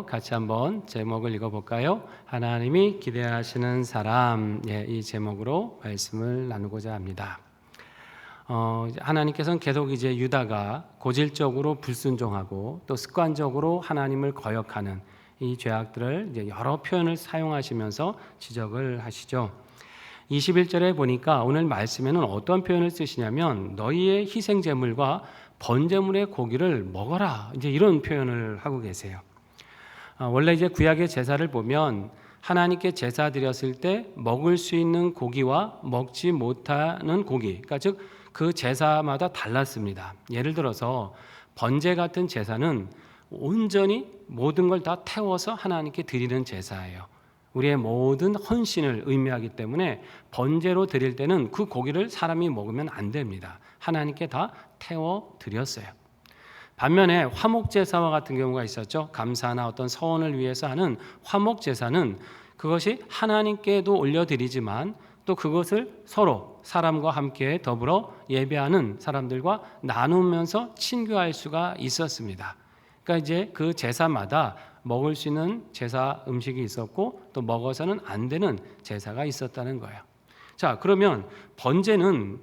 같이 한번 제목을 읽어볼까요? 하나님이 기대하시는 사람, 이 제목으로 말씀을 나누고자 합니다. 하나님께서는 계속 이제 유다가 고질적으로 불순종하고 또 습관적으로 하나님을 거역하는 이 죄악들을 이제 여러 표현을 사용하시면서 지적을 하시죠. 21절에 보니까 오늘 말씀에는 어떤 표현을 쓰시냐면 너희의 희생 제물과 번제물의 고기를 먹어라, 이제 이런 표현을 하고 계세요. 원래 이제 구약의 제사를 보면 하나님께 제사 드렸을 때 먹을 수 있는 고기와 먹지 못하는 고기, 그러니까 즉 그 제사마다 달랐습니다. 예를 들어서 번제 같은 제사는 온전히 모든 걸 다 태워서 하나님께 드리는 제사예요. 우리의 모든 헌신을 의미하기 때문에 번제로 드릴 때는 그 고기를 사람이 먹으면 안 됩니다. 하나님께 다 태워 드렸어요. 반면에 화목제사와 같은 경우가 있었죠. 감사나 어떤 서원을 위해서 하는 화목제사는 그것이 하나님께도 올려드리지만 또 그것을 서로 사람과 함께 더불어 예배하는 사람들과 나누면서 친교할 수가 있었습니다. 그러니까 이제 그 제사마다 먹을 수 있는 제사 음식이 있었고 또 먹어서는 안 되는 제사가 있었다는 거예요. 자, 그러면 번제는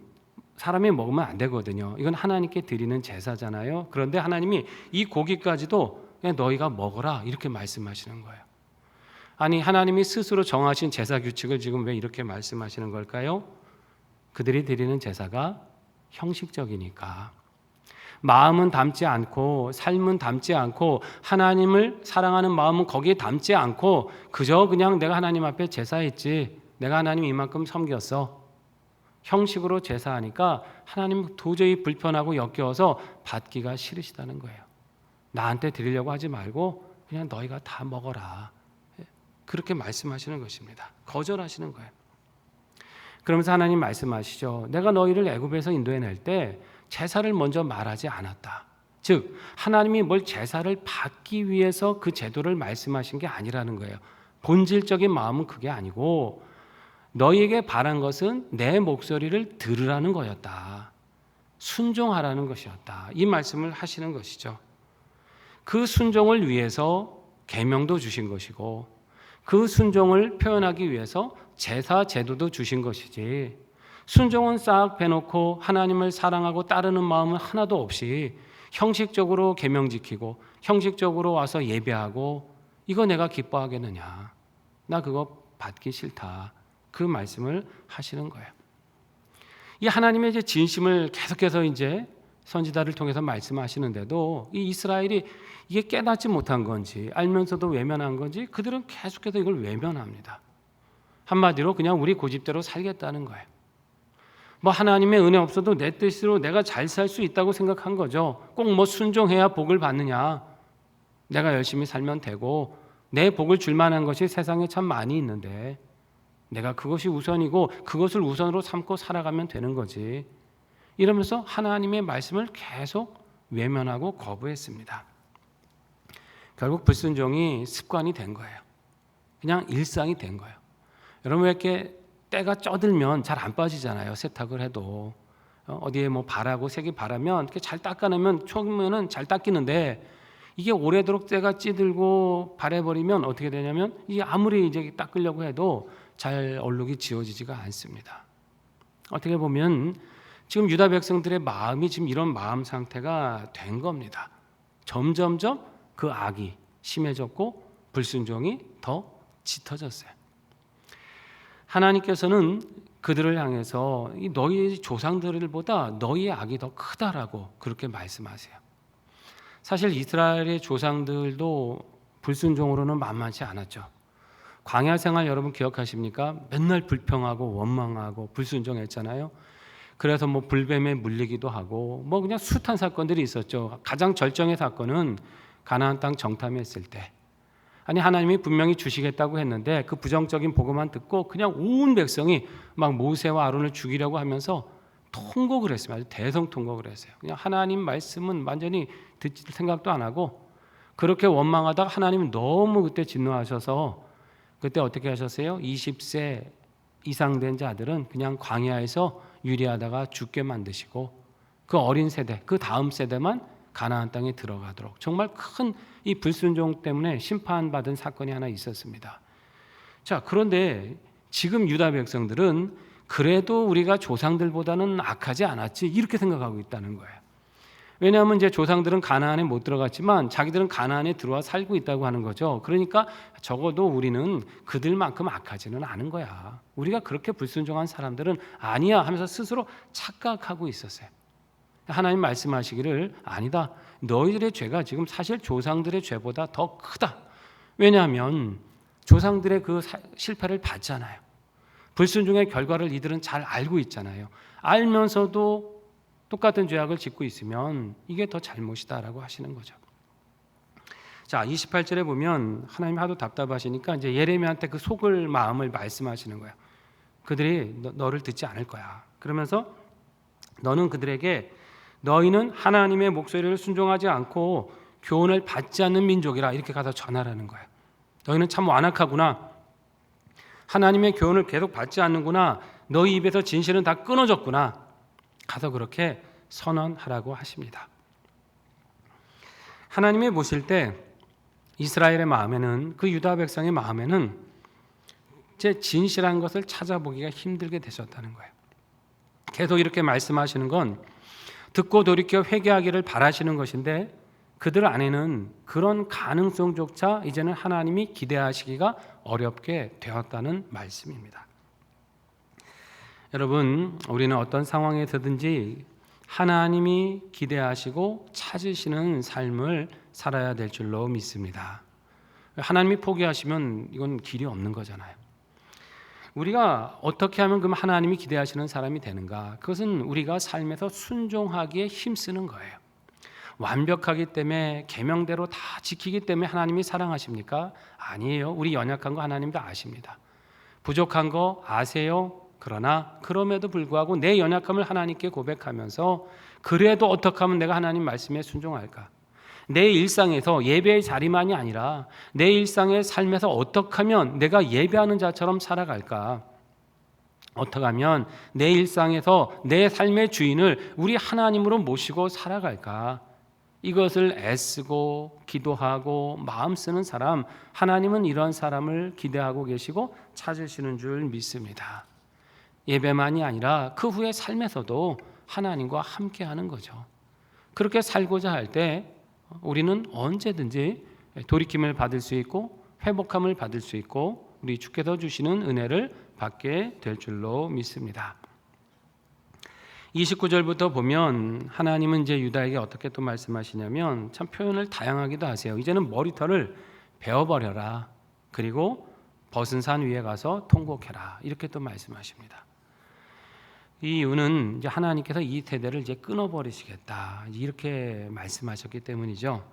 사람이 먹으면 안 되거든요. 이건 하나님께 드리는 제사잖아요. 그런데 하나님이 이 고기까지도 그냥 너희가 먹어라 이렇게 말씀하시는 거예요. 아니, 하나님이 스스로 정하신 제사 규칙을 지금 왜 이렇게 말씀하시는 걸까요? 그들이 드리는 제사가 형식적이니까. 마음은 담지 않고 삶은 담지 않고 하나님을 사랑하는 마음은 거기에 담지 않고 그저 그냥 내가 하나님 앞에 제사했지, 내가 하나님 이만큼 섬겼어, 형식으로 제사하니까 하나님 도저히 불편하고 역겨워서 받기가 싫으시다는 거예요. 나한테 드리려고 하지 말고 그냥 너희가 다 먹어라, 그렇게 말씀하시는 것입니다. 거절하시는 거예요. 그러면서 하나님 말씀하시죠. 내가 너희를 애굽에서 인도해낼 때 제사를 먼저 말하지 않았다. 즉 하나님이 뭘 제사를 받기 위해서 그 제도를 말씀하신 게 아니라는 거예요. 본질적인 마음은 그게 아니고 너희에게 바란 것은 내 목소리를 들으라는 거였다. 순종하라는 것이었다. 이 말씀을 하시는 것이죠. 그 순종을 위해서 계명도 주신 것이고 그 순종을 표현하기 위해서 제사 제도도 주신 것이지, 순종은 싹 빼놓고 하나님을 사랑하고 따르는 마음은 하나도 없이 형식적으로 계명 지키고 형식적으로 와서 예배하고 이거 내가 기뻐하겠느냐, 나 그거 받기 싫다, 그 말씀을 하시는 거예요. 이 하나님의 이제 진심을 계속해서 이제 선지자를 통해서 말씀하시는데도 이 이스라엘이 이게 깨닫지 못한 건지 알면서도 외면한 건지 그들은 계속해서 이걸 외면합니다. 한마디로 그냥 우리 고집대로 살겠다는 거예요. 뭐 하나님의 은혜 없어도 내 뜻으로 내가 잘 살 수 있다고 생각한 거죠. 꼭 뭐 순종해야 복을 받느냐, 내가 열심히 살면 되고 내 복을 줄 만한 것이 세상에 참 많이 있는데 내가 그것이 우선이고 그것을 우선으로 삼고 살아가면 되는 거지, 이러면서 하나님의 말씀을 계속 외면하고 거부했습니다. 결국 불순종이 습관이 된 거예요. 그냥 일상이 된 거예요. 여러분, 왜 이렇게 때가 쪄들면 잘 안 빠지잖아요. 세탁을 해도 어디에 뭐 바라고 색이 바라면 이렇게 잘 닦아내면 처음에는 잘 닦이는데 이게 오래도록 때가 찌들고 바래버리면 어떻게 되냐면 이게 아무리 이제 닦으려고 해도 잘 얼룩이 지워지지가 않습니다. 어떻게 보면 지금 유다 백성들의 마음이 지금 이런 마음 상태가 된 겁니다. 점점점 그 악이 심해졌고 불순종이 더 짙어졌어요. 하나님께서는 그들을 향해서 너희 조상들보다 너희의 악이 더 크다라고 그렇게 말씀하세요. 사실 이스라엘의 조상들도 불순종으로는 만만치 않았죠. 광야 생활 여러분 기억하십니까? 맨날 불평하고 원망하고 불순종했잖아요. 그래서 뭐 불뱀에 물리기도 하고 뭐 그냥 숱한 사건들이 있었죠. 가장 절정의 사건은 가나안 땅 정탐했을 때, 아니 하나님이 분명히 주시겠다고 했는데 그 부정적인 보고만 듣고 그냥 온 백성이 막 모세와 아론을 죽이려고 하면서 통곡을 했어요. 아주 대성통곡을 했어요. 그냥 하나님 말씀은 완전히 듣지 생각도 안 하고 그렇게 원망하다가 하나님은 너무 그때 진노하셔서 그때 어떻게 하셨어요? 20세 이상 된 자들은 그냥 광야에서 유리하다가 죽게 만드시고 그 어린 세대, 그 다음 세대만 가나안 땅에 들어가도록 정말 큰 이 불순종 때문에 심판받은 사건이 하나 있었습니다. 자, 그런데 지금 유다 백성들은 그래도 우리가 조상들보다는 악하지 않았지 이렇게 생각하고 있다는 거예요. 왜냐하면 이제 조상들은 가나안에 못 들어갔지만 자기들은 가나안에 들어와 살고 있다고 하는 거죠. 그러니까 적어도 우리는 그들만큼 악하지는 않은 거야. 우리가 그렇게 불순종한 사람들은 아니야 하면서 스스로 착각하고 있었어요. 하나님 말씀하시기를 아니다. 너희들의 죄가 지금 사실 조상들의 죄보다 더 크다. 왜냐하면 조상들의 그 실패를 봤잖아요. 불순종의 결과를 이들은 잘 알고 있잖아요. 알면서도 똑같은 죄악을 짓고 있으면 이게 더 잘못이다라고 하시는 거죠. 자, 28절에 보면 하나님 하도 답답하시니까 이제 예레미야한테 그 속을 마음을 말씀하시는 거예요. 그들이 너를 듣지 않을 거야. 그러면서 너는 그들에게 너희는 하나님의 목소리를 순종하지 않고 교훈을 받지 않는 민족이라 이렇게 가서 전하라는 거예요. 너희는 참 완악하구나. 하나님의 교훈을 계속 받지 않는구나. 너희 입에서 진실은 다 끊어졌구나. 가서 그렇게 선언하라고 하십니다. 하나님이 보실 때 이스라엘의 마음에는 그 유다 백성의 마음에는 제 진실한 것을 찾아보기가 힘들게 되셨다는 거예요. 계속 이렇게 말씀하시는 건 듣고 돌이켜 회개하기를 바라시는 것인데 그들 안에는 그런 가능성조차 이제는 하나님이 기대하시기가 어렵게 되었다는 말씀입니다. 여러분, 우리는 어떤 상황에서든지 하나님이 기대하시고 찾으시는 삶을 살아야 될 줄로 믿습니다. 하나님이 포기하시면 이건 길이 없는 거잖아요. 우리가 어떻게 하면 그럼 하나님이 기대하시는 사람이 되는가? 그것은 우리가 삶에서 순종하기에 힘쓰는 거예요. 완벽하기 때문에 계명대로 다 지키기 때문에 하나님이 사랑하십니까? 아니에요. 우리 연약한 거 하나님도 아십니다. 부족한 거 아세요. 그러나 그럼에도 불구하고 내 연약함을 하나님께 고백하면서 그래도 어떻게 하면 내가 하나님 말씀에 순종할까? 내 일상에서 예배의 자리만이 아니라 내 일상의 삶에서 어떻게 하면 내가 예배하는 자처럼 살아갈까? 어떻게 하면 내 일상에서 내 삶의 주인을 우리 하나님으로 모시고 살아갈까? 이것을 애쓰고 기도하고 마음 쓰는 사람, 하나님은 이런 사람을 기대하고 계시고 찾으시는 줄 믿습니다. 예배만이 아니라 그 후의 삶에서도 하나님과 함께하는 거죠. 그렇게 살고자 할 때 우리는 언제든지 돌이킴을 받을 수 있고 회복함을 받을 수 있고 우리 주께서 주시는 은혜를 받게 될 줄로 믿습니다. 29절부터 보면 하나님은 이제 유다에게 어떻게 또 말씀하시냐면 참 표현을 다양하기도 하세요. 이제는 머리털을 베어버려라. 그리고 벗은 산 위에 가서 통곡해라. 이렇게 또 말씀하십니다. 이 이유는 이제 하나님께서 이 세대를 이제 끊어버리시겠다 이렇게 말씀하셨기 때문이죠.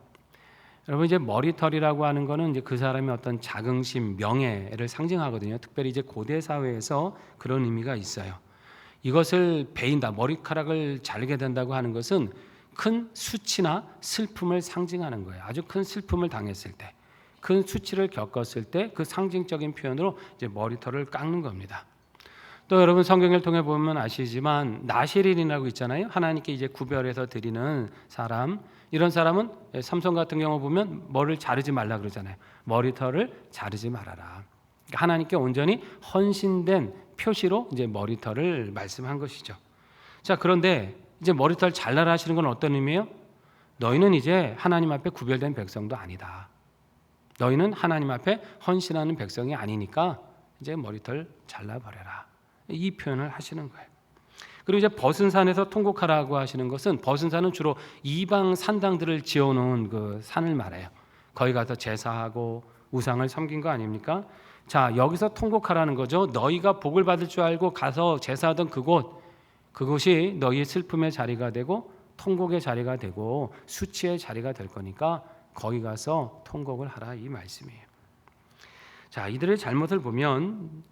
여러분 이제 머리털이라고 하는 거는 이제 그 사람의 어떤 자긍심, 명예를 상징하거든요. 특별히 이제 고대 사회에서 그런 의미가 있어요. 이것을 베인다, 머리카락을 자르게 된다고 하는 것은 큰 수치나 슬픔을 상징하는 거예요. 아주 큰 슬픔을 당했을 때, 큰 수치를 겪었을 때 그 상징적인 표현으로 이제 머리털을 깎는 겁니다. 또 여러분 성경을 통해 보면 아시지만 나실인이라고 있잖아요. 하나님께 이제 구별해서 드리는 사람. 이런 사람은 삼손 같은 경우 보면 머리를 자르지 말라 그러잖아요. 머리털을 자르지 말아라. 하나님께 온전히 헌신된 표시로 이제 머리털을 말씀한 것이죠. 자, 그런데 이제 머리털 잘라라 하시는 건 어떤 의미예요? 너희는 이제 하나님 앞에 구별된 백성도 아니다. 너희는 하나님 앞에 헌신하는 백성이 아니니까 이제 머리털 잘라버려라. 이 표현을 하시는 거예요. 그리고 이제 벗은 산에서 통곡하라고 하시는 것은 벗은 산은 주로 이방 산당들을 지어놓은 그 산을 말해요. 거기 가서 제사하고 우상을 섬긴 거 아닙니까? 자, 여기서 통곡하라는 거죠. 너희가 복을 받을 줄 알고 가서 제사하던 그곳이 너희의 슬픔의 자리가 되고 통곡의 자리가 되고 수치의 자리가 될 거니까 거기 가서 통곡을 하라 이 말씀이에요. 자, 이들의 잘못을 보면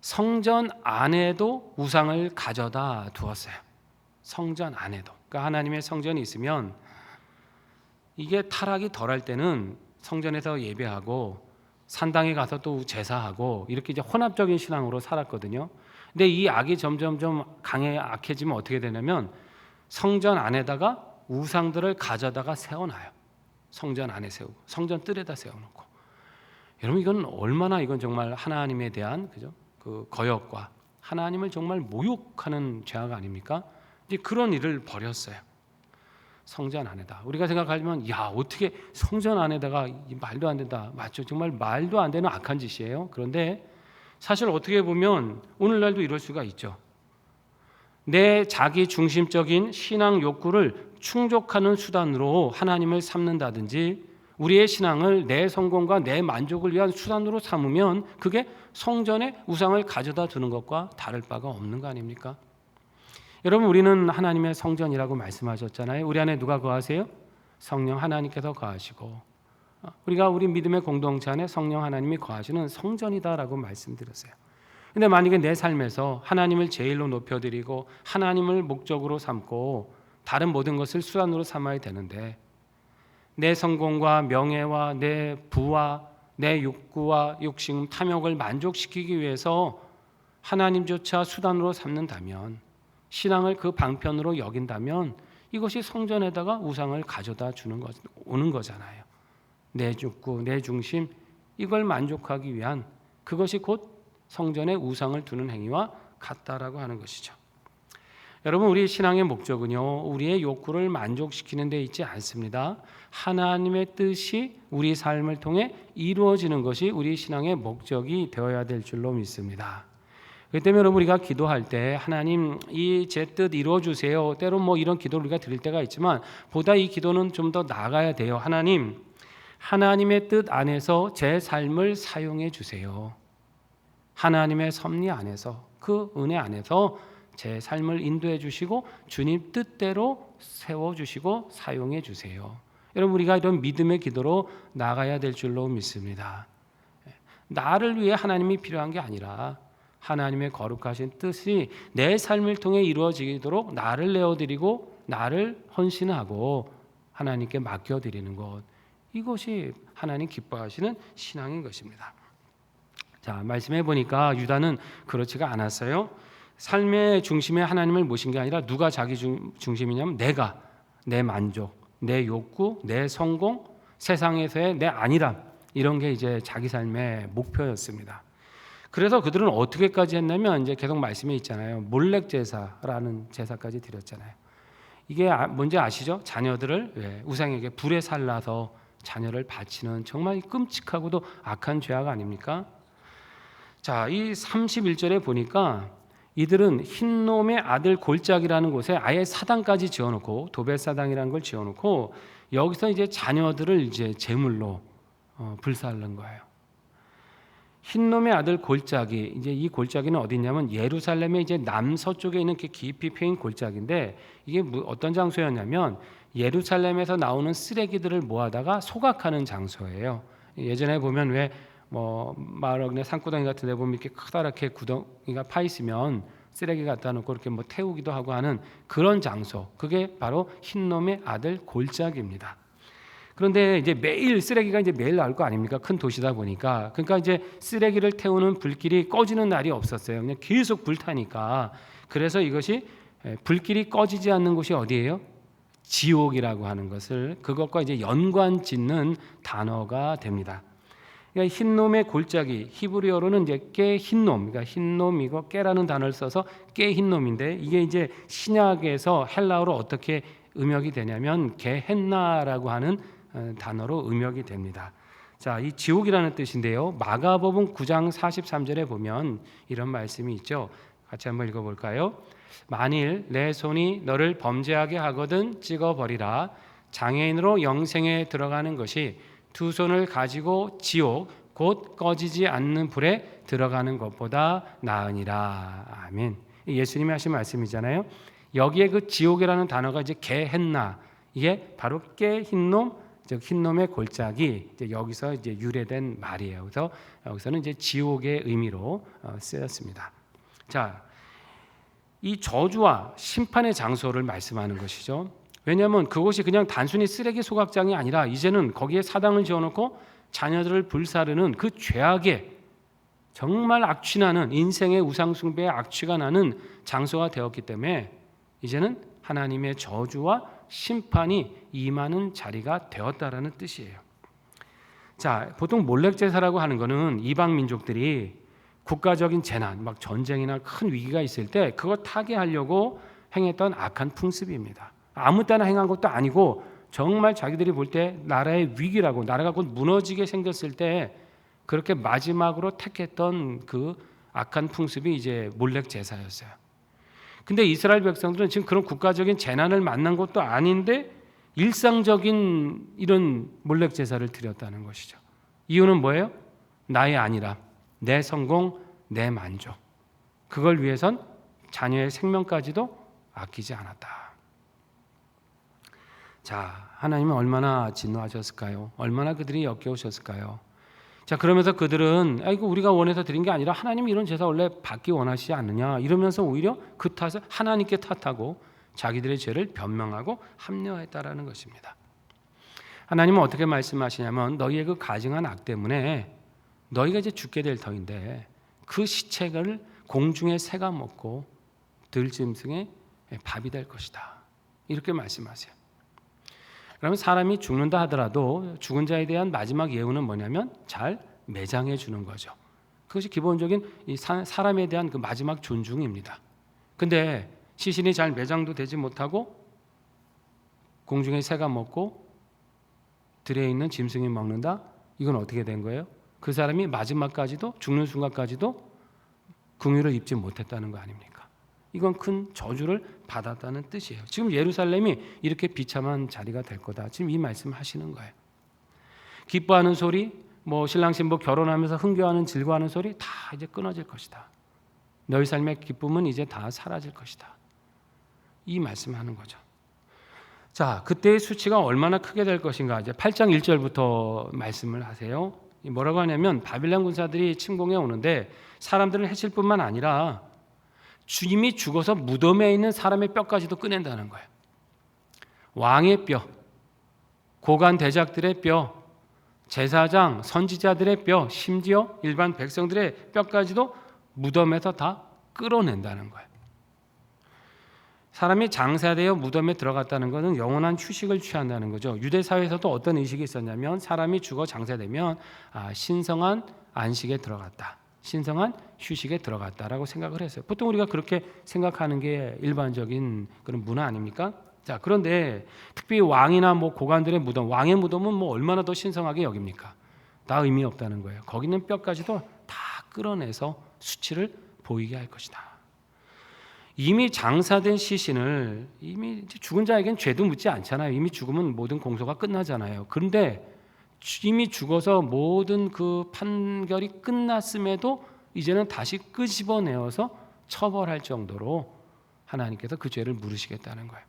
성전 안에도 우상을 가져다 두었어요. 성전 안에도. 그러니까 하나님의 성전이 있으면 이게 타락이 덜할 때는 성전에서 예배하고 산당에 가서 또 제사하고 이렇게 이제 혼합적인 신앙으로 살았거든요. 근데 이 악이 점점 악해지면 어떻게 되냐면 성전 안에다가 우상들을 가져다가 세워놔요. 성전 안에 세우고 성전 뜰에다 세워놓고. 여러분 이건 얼마나 이건 정말 하나님에 대한 그죠? 그 거역과 하나님을 정말 모욕하는 죄악 아닙니까? 이제 그런 일을 벌였어요. 성전 안에다. 우리가 생각하면 야 어떻게 성전 안에다가 말도 안 된다. 맞죠? 정말 말도 안 되는 악한 짓이에요. 그런데 사실 어떻게 보면 오늘날도 이럴 수가 있죠. 내 자기 중심적인 신앙 욕구를 충족하는 수단으로 하나님을 삼는다든지 우리의 신앙을 내 성공과 내 만족을 위한 수단으로 삼으면 그게 성전에 우상을 가져다 두는 것과 다를 바가 없는 거 아닙니까? 여러분 우리는 하나님의 성전이라고 말씀하셨잖아요. 우리 안에 누가 거하세요? 성령 하나님께서 거하시고 우리가 우리 믿음의 공동체 안에 성령 하나님이 거하시는 성전이다라고 말씀드렸어요. 근데 만약에 내 삶에서 하나님을 제일로 높여드리고 하나님을 목적으로 삼고 다른 모든 것을 수단으로 삼아야 되는데 내 성공과 명예와 내 부와 내 욕구와 욕심, 탐욕을 만족시키기 위해서 하나님조차 수단으로 삼는다면 신앙을 그 방편으로 여긴다면 이것이 성전에다가 우상을 가져다 오는 거잖아요. 내 욕구, 내 중심 이걸 만족하기 위한 그것이 곧 성전에 우상을 두는 행위와 같다라고 하는 것이죠. 여러분 우리 신앙의 목적은요 우리의 욕구를 만족시키는 데 있지 않습니다. 하나님의 뜻이 우리 삶을 통해 이루어지는 것이 우리 신앙의 목적이 되어야 될 줄로 믿습니다. 그렇기 때문에 여러분 우리가 기도할 때 하나님 이 제 뜻 이루어 주세요. 때론 뭐 이런 기도를 우리가 드릴 때가 있지만 보다 이 기도는 좀 더 나아가야 돼요. 하나님 하나님의 뜻 안에서 제 삶을 사용해 주세요. 하나님의 섭리 안에서 그 은혜 안에서 제 삶을 인도해 주시고 주님 뜻대로 세워주시고 사용해 주세요. 여러분 우리가 이런 믿음의 기도로 나가야 될 줄로 믿습니다. 나를 위해 하나님이 필요한 게 아니라 하나님의 거룩하신 뜻이 내 삶을 통해 이루어지도록 나를 내어드리고 나를 헌신하고 하나님께 맡겨드리는 것 이것이 하나님 기뻐하시는 신앙인 것입니다. 자 말씀해 보니까 유다는 그렇지가 않았어요. 삶의 중심에 하나님을 모신 게 아니라 누가 자기 중심이냐면 내가, 내 만족, 내 욕구, 내 성공, 세상에서의 내 안일함 이런 게 이제 자기 삶의 목표였습니다. 그래서 그들은 어떻게까지 했냐면 이제 계속 말씀에 있잖아요. 몰렉 제사라는 제사까지 드렸잖아요. 이게 뭔지 아시죠? 자녀들을 우상에게 불에 살라서 자녀를 바치는 정말 끔찍하고도 악한 죄악 아닙니까? 자, 이 31절에 보니까 이들은 흰놈의 아들 골짜기라는 곳에 아예 사당까지 지어놓고 도벳사당이라는 걸 지어놓고 여기서 이제 자녀들을 이제 제물로 불살른 거예요. 흰놈의 아들 골짜기 이제 이 골짜기는 어디 있냐면 예루살렘의 이제 남서쪽에 있는 그 깊이 패인 골짜기인데 이게 어떤 장소였냐면 예루살렘에서 나오는 쓰레기들을 모아다가 소각하는 장소예요. 예전에 보면 왜 마을에 산구덩이 같은 데 보면 이렇게 커다랗게 구덩이가 파 있으면 쓰레기 갖다 놓고 이렇게 태우기도 하고 하는 그런 장소 그게 바로 흰놈의 아들 골짜기입니다. 그런데 이제 매일 쓰레기가 이제 매일 나올 거 아닙니까? 큰 도시다 보니까 그러니까 이제 쓰레기를 태우는 불길이 꺼지는 날이 없었어요. 그냥 계속 불타니까 그래서 이것이 불길이 꺼지지 않는 곳이 어디예요? 지옥이라고 하는 것을 그것과 이제 연관 짓는 단어가 됩니다. 그러니까 흰놈의 골짜기 히브리어로는 이제 깨 흰놈, 그러니까 흰놈이고 깨라는 단어를 써서 깨 흰놈인데 이게 이제 신약에서 헬라어로 어떻게 음역이 되냐면 게헨나라고 하는 단어로 음역이 됩니다. 자, 이 지옥이라는 뜻인데요. 마가복음 9장 43절에 보면 이런 말씀이 있죠. 같이 한번 읽어볼까요? 만일 내 손이 너를 범죄하게 하거든 찍어버리라. 장애인으로 영생에 들어가는 것이 두 손을 가지고 지옥 곧 꺼지지 않는 불에 들어가는 것보다 나으니라. 아멘. 예수님이 하신 말씀이잖아요. 여기에 그 지옥이라는 단어가 이제 게헨나 이게 바로 깨 흰놈 즉 흰놈의 골짜기 이제 여기서 이제 유래된 말이에요. 그래서 여기서는 이제 지옥의 의미로 쓰였습니다. 자, 이 저주와 심판의 장소를 말씀하는 것이죠. 왜냐하면 그곳이 그냥 단순히 쓰레기 소각장이 아니라 이제는 거기에 사당을 지어놓고 자녀들을 불사르는 그 죄악에 정말 악취나는 인생의 우상숭배의 악취가 나는 장소가 되었기 때문에 이제는 하나님의 저주와 심판이 임하는 자리가 되었다라는 뜻이에요. 자, 보통 몰렉 제사라고 하는 거는 이방 민족들이 국가적인 재난, 막 전쟁이나 큰 위기가 있을 때 그거 타개하려고 행했던 악한 풍습입니다. 아무 때나 행한 것도 아니고 정말 자기들이 볼 때 나라의 위기라고, 나라가 곧 무너지게 생겼을 때 그렇게 마지막으로 택했던 그 악한 풍습이 이제 몰렉 제사였어요. 근데 이스라엘 백성들은 지금 그런 국가적인 재난을 만난 것도 아닌데 일상적인 이런 몰렉 제사를 드렸다는 것이죠. 이유는 뭐예요? 나의 안위람, 내 성공, 내 만족. 그걸 위해선 자녀의 생명까지도 아끼지 않았다. 자, 하나님은 얼마나 진노하셨을까요? 얼마나 그들이 역겨우셨을까요? 자, 그러면서 그들은 아이고 우리가 원해서 드린 게 아니라 하나님이 이런 제사 원래 받기 원하시지 않느냐 이러면서 오히려 그 탓을 하나님께 탓하고 자기들의 죄를 변명하고 합리화했다라는 것입니다. 하나님은 어떻게 말씀하시냐면 너희의 그 가증한 악 때문에 너희가 이제 죽게 될 터인데 그 시체를 공중의 새가 먹고 들짐승의 밥이 될 것이다. 이렇게 말씀하세요. 그러면 사람이 죽는다 하더라도 죽은 자에 대한 마지막 예우는 뭐냐면 잘 매장해 주는 거죠. 그것이 기본적인 이 사람에 대한 그 마지막 존중입니다. 근데 시신이 잘 매장도 되지 못하고 공중의 새가 먹고 들에 있는 짐승이 먹는다? 이건 어떻게 된 거예요? 그 사람이 마지막까지도 죽는 순간까지도 긍휼을 입지 못했다는 거 아닙니까? 이건 큰 저주를 받았다는 뜻이에요. 지금 예루살렘이 이렇게 비참한 자리가 될 거다. 지금 이 말씀을 하시는 거예요. 기뻐하는 소리, 뭐 신랑 신부 결혼하면서 흥겨워하는 즐거워하는 소리 다 이제 끊어질 것이다. 너희 삶의 기쁨은 이제 다 사라질 것이다. 이 말씀하는 거죠. 자, 그때의 수치가 얼마나 크게 될 것인가. 이제 8장 1절부터 말씀을 하세요. 뭐라고 하냐면 바빌론 군사들이 침공해 오는데 사람들을 해칠 뿐만 아니라 주님이 죽어서 무덤에 있는 사람의 뼈까지도 꺼낸다는 거예요. 왕의 뼈, 고관 대작들의 뼈, 제사장, 선지자들의 뼈, 심지어 일반 백성들의 뼈까지도 무덤에서 다 끌어낸다는 거예요. 사람이 장사되어 무덤에 들어갔다는 것은 영원한 휴식을 취한다는 거죠. 유대 사회에서도 어떤 의식이 있었냐면 사람이 죽어 장사되면 신성한 안식에 들어갔다. 신성한 휴식에 들어갔다라고 생각을 했어요. 보통 우리가 그렇게 생각하는 게 일반적인 그런 문화 아닙니까? 자, 그런데 특히 왕이나 뭐 고관들의 무덤, 왕의 무덤은 뭐 얼마나 더 신성하게 여깁니까? 다 의미 없다는 거예요. 거기는 뼈까지도 다 끌어내서 수치를 보이게 할 것이다. 이미 장사된 시신을 이미 죽은 자에겐 죄도 묻지 않잖아요. 이미 죽으면 모든 공소가 끝나잖아요. 그런데 이미 죽어서 모든 그 판결이 끝났음에도 이제는 다시 끄집어내어서 처벌할 정도로 하나님께서 그 죄를 물으시겠다는 거예요.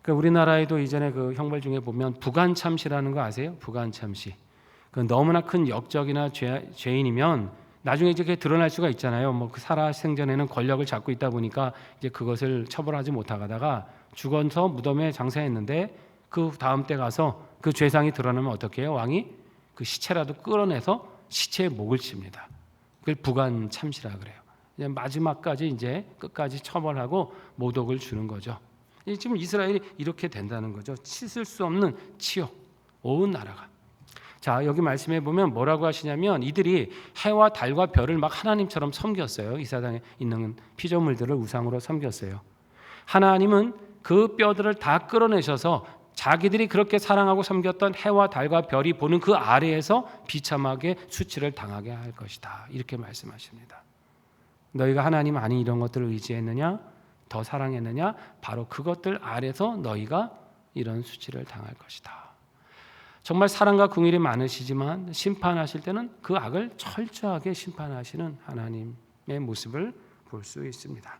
그러니까 우리나라에도 이전에 그 형벌 중에 보면 부관참시라는 거 아세요? 부관참시. 그 너무나 큰 역적이나 죄인이면 나중에 이제 그게 드러날 수가 있잖아요. 뭐 그 살아 생전에는 권력을 잡고 있다 보니까 이제 그것을 처벌하지 못하다가 죽어서 무덤에 장사했는데 그 다음 때 가서 그 죄상이 드러나면 어떻게 해요? 왕이 그 시체라도 끌어내서 시체의 목을 칩니다. 그걸 부관참시라 그래요. 이제 마지막까지 이제 끝까지 처벌하고 모독을 주는 거죠. 지금 이스라엘이 이렇게 된다는 거죠. 씻을 수 없는 치욕, 온 나라가. 자, 여기 말씀해 보면 뭐라고 하시냐면 이들이 해와 달과 별을 막 하나님처럼 섬겼어요. 이 세상에 있는 피조물들을 우상으로 섬겼어요. 하나님은 그 뼈들을 다 끌어내셔서 자기들이 그렇게 사랑하고 섬겼던 해와 달과 별이 보는 그 아래에서 비참하게 수치를 당하게 할 것이다. 이렇게 말씀하십니다. 너희가 하나님 아닌 이런 것들을 의지했느냐? 더 사랑했느냐? 바로 그것들 아래서 너희가 이런 수치를 당할 것이다. 정말 사랑과 긍휼이 많으시지만 심판하실 때는 그 악을 철저하게 심판하시는 하나님의 모습을 볼 수 있습니다.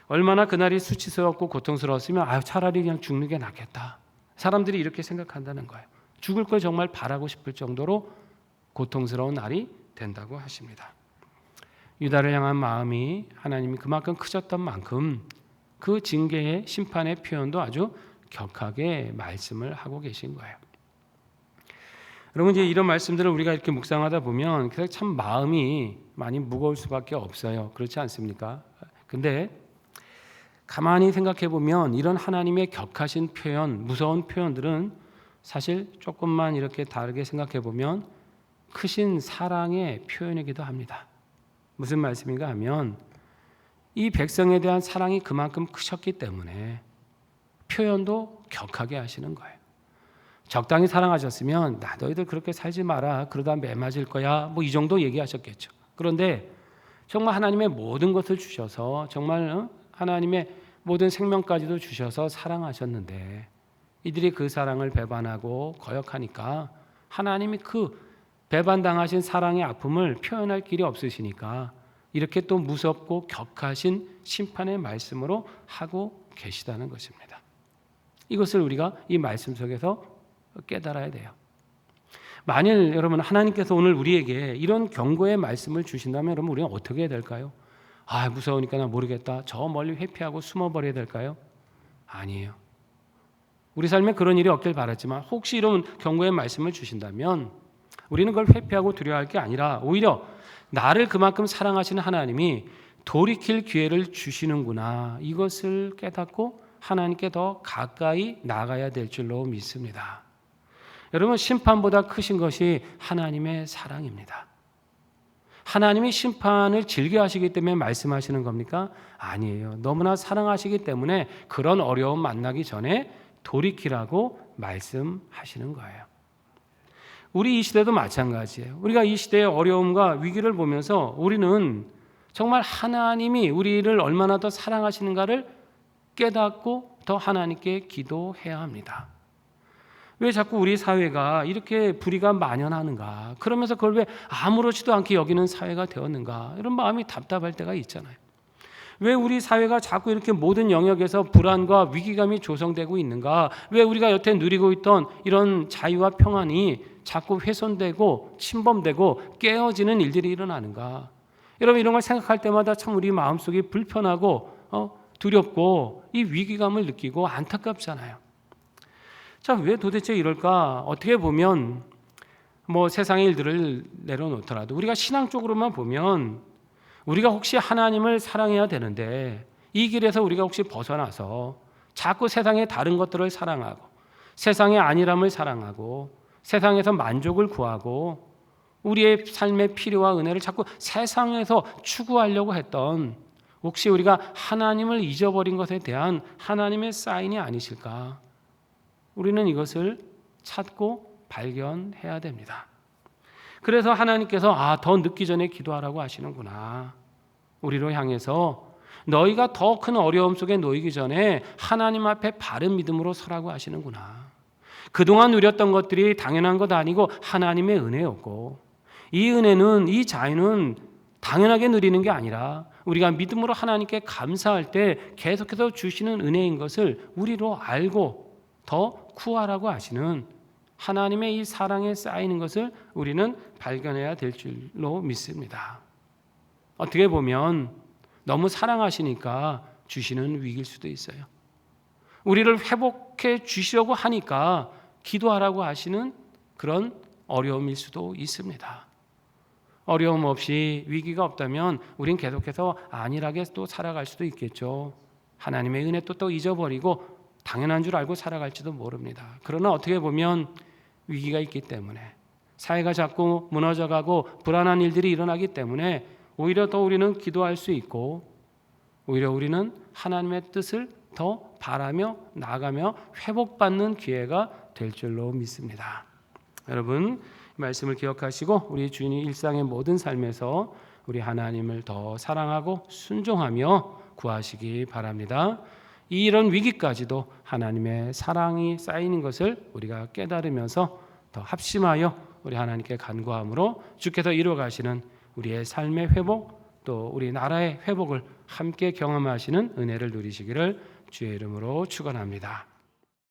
얼마나 그날이 수치스럽고 고통스러웠으면 차라리 그냥 죽는 게 낫겠다. 사람들이 이렇게 생각한다는 거예요. 죽을 걸 정말 바라고 싶을 정도로 고통스러운 날이 된다고 하십니다. 유다를 향한 마음이 하나님이 그만큼 크셨던 만큼 그 징계의 심판의 표현도 아주 격하게 말씀을 하고 계신 거예요. 여러분 이제 이런 말씀들을 우리가 이렇게 묵상하다 보면 참 마음이 많이 무거울 수밖에 없어요. 그렇지 않습니까? 근데 가만히 생각해 보면 이런 하나님의 격하신 표현, 무서운 표현들은 사실 조금만 이렇게 다르게 생각해 보면 크신 사랑의 표현이기도 합니다. 무슨 말씀인가 하면 이 백성에 대한 사랑이 그만큼 크셨기 때문에 표현도 격하게 하시는 거예요. 적당히 사랑하셨으면 나 너희들 그렇게 살지 마라. 그러다 매 맞을 거야. 뭐 이 정도 얘기하셨겠죠. 그런데 정말 하나님의 모든 것을 주셔서 정말 하나님의 모든 생명까지도 주셔서 사랑하셨는데 이들이 그 사랑을 배반하고 거역하니까 하나님이 그 배반당하신 사랑의 아픔을 표현할 길이 없으시니까 이렇게 또 무섭고 격하신 심판의 말씀으로 하고 계시다는 것입니다. 이것을 우리가 이 말씀 속에서 깨달아야 돼요. 만일 여러분 하나님께서 오늘 우리에게 이런 경고의 말씀을 주신다면 여러분 우리는 어떻게 해야 될까요? 무서우니까 나 모르겠다. 저 멀리 회피하고 숨어버려야 될까요? 아니에요. 우리 삶에 그런 일이 없길 바랐지만 혹시 이런 경고의 말씀을 주신다면 우리는 그걸 회피하고 두려워할 게 아니라 오히려 나를 그만큼 사랑하시는 하나님이 돌이킬 기회를 주시는구나. 이것을 깨닫고 하나님께 더 가까이 나가야 될 줄로 믿습니다. 여러분 심판보다 크신 것이 하나님의 사랑입니다. 하나님이 심판을 즐겨하시기 때문에 말씀하시는 겁니까? 아니에요. 너무나 사랑하시기 때문에 그런 어려움 만나기 전에 돌이키라고 말씀하시는 거예요. 우리 이 시대도 마찬가지예요. 우리가 이 시대의 어려움과 위기를 보면서 우리는 정말 하나님이 우리를 얼마나 더 사랑하시는가를 깨닫고 더 하나님께 기도해야 합니다. 왜 자꾸 우리 사회가 이렇게 불의가 만연하는가? 그러면서 그걸 왜 아무렇지도 않게 여기는 사회가 되었는가? 이런 마음이 답답할 때가 있잖아요. 왜 우리 사회가 자꾸 이렇게 모든 영역에서 불안과 위기감이 조성되고 있는가? 왜 우리가 여태 누리고 있던 이런 자유와 평안이 자꾸 훼손되고 침범되고 깨어지는 일들이 일어나는가? 여러분 이런 걸 생각할 때마다 참 우리 마음속이 불편하고 두렵고 이 위기감을 느끼고 안타깝잖아요. 자, 왜 도대체 이럴까? 어떻게 보면 세상의 일들을 내려놓더라도 우리가 신앙적으로만 보면 우리가 혹시 하나님을 사랑해야 되는데 이 길에서 우리가 혹시 벗어나서 자꾸 세상의 다른 것들을 사랑하고 세상의 안일함을 사랑하고 세상에서 만족을 구하고 우리의 삶의 필요와 은혜를 자꾸 세상에서 추구하려고 했던 혹시 우리가 하나님을 잊어버린 것에 대한 하나님의 사인이 아니실까? 우리는 이것을 찾고 발견해야 됩니다. 그래서 하나님께서 더 늦기 전에 기도하라고 하시는구나. 우리로 향해서 너희가 더 큰 어려움 속에 놓이기 전에 하나님 앞에 바른 믿음으로 서라고 하시는구나. 그동안 누렸던 것들이 당연한 것 아니고 하나님의 은혜였고 이 은혜는 이 자유는 당연하게 누리는 게 아니라 우리가 믿음으로 하나님께 감사할 때 계속해서 주시는 은혜인 것을 우리로 알고 더 구하라고 하시는 하나님의 이 사랑에 쌓이는 것을 우리는 발견해야 될 줄로 믿습니다. 어떻게 보면 너무 사랑하시니까 주시는 위기일 수도 있어요. 우리를 회복해 주시려고 하니까 기도하라고 하시는 그런 어려움일 수도 있습니다. 어려움 없이 위기가 없다면 우린 계속해서 안일하게 또 살아갈 수도 있겠죠. 하나님의 은혜 또 잊어버리고 당연한 줄 알고 살아갈지도 모릅니다. 그러나 어떻게 보면 위기가 있기 때문에 사회가 자꾸 무너져가고 불안한 일들이 일어나기 때문에 오히려 더 우리는 기도할 수 있고 오히려 우리는 하나님의 뜻을 더 바라며 나아가며 회복받는 기회가 될 줄로 믿습니다. 여러분 말씀을 기억하시고 우리 주인이 일상의 모든 삶에서 우리 하나님을 더 사랑하고 순종하며 구하시기 바랍니다. 이런 위기까지도 하나님의 사랑이 쌓이는 것을 우리가 깨달으면서 더 합심하여 우리 하나님께 간구함으로 주께서 이루어가시는 우리의 삶의 회복 또 우리 나라의 회복을 함께 경험하시는 은혜를 누리시기를 주의 이름으로 축원합니다.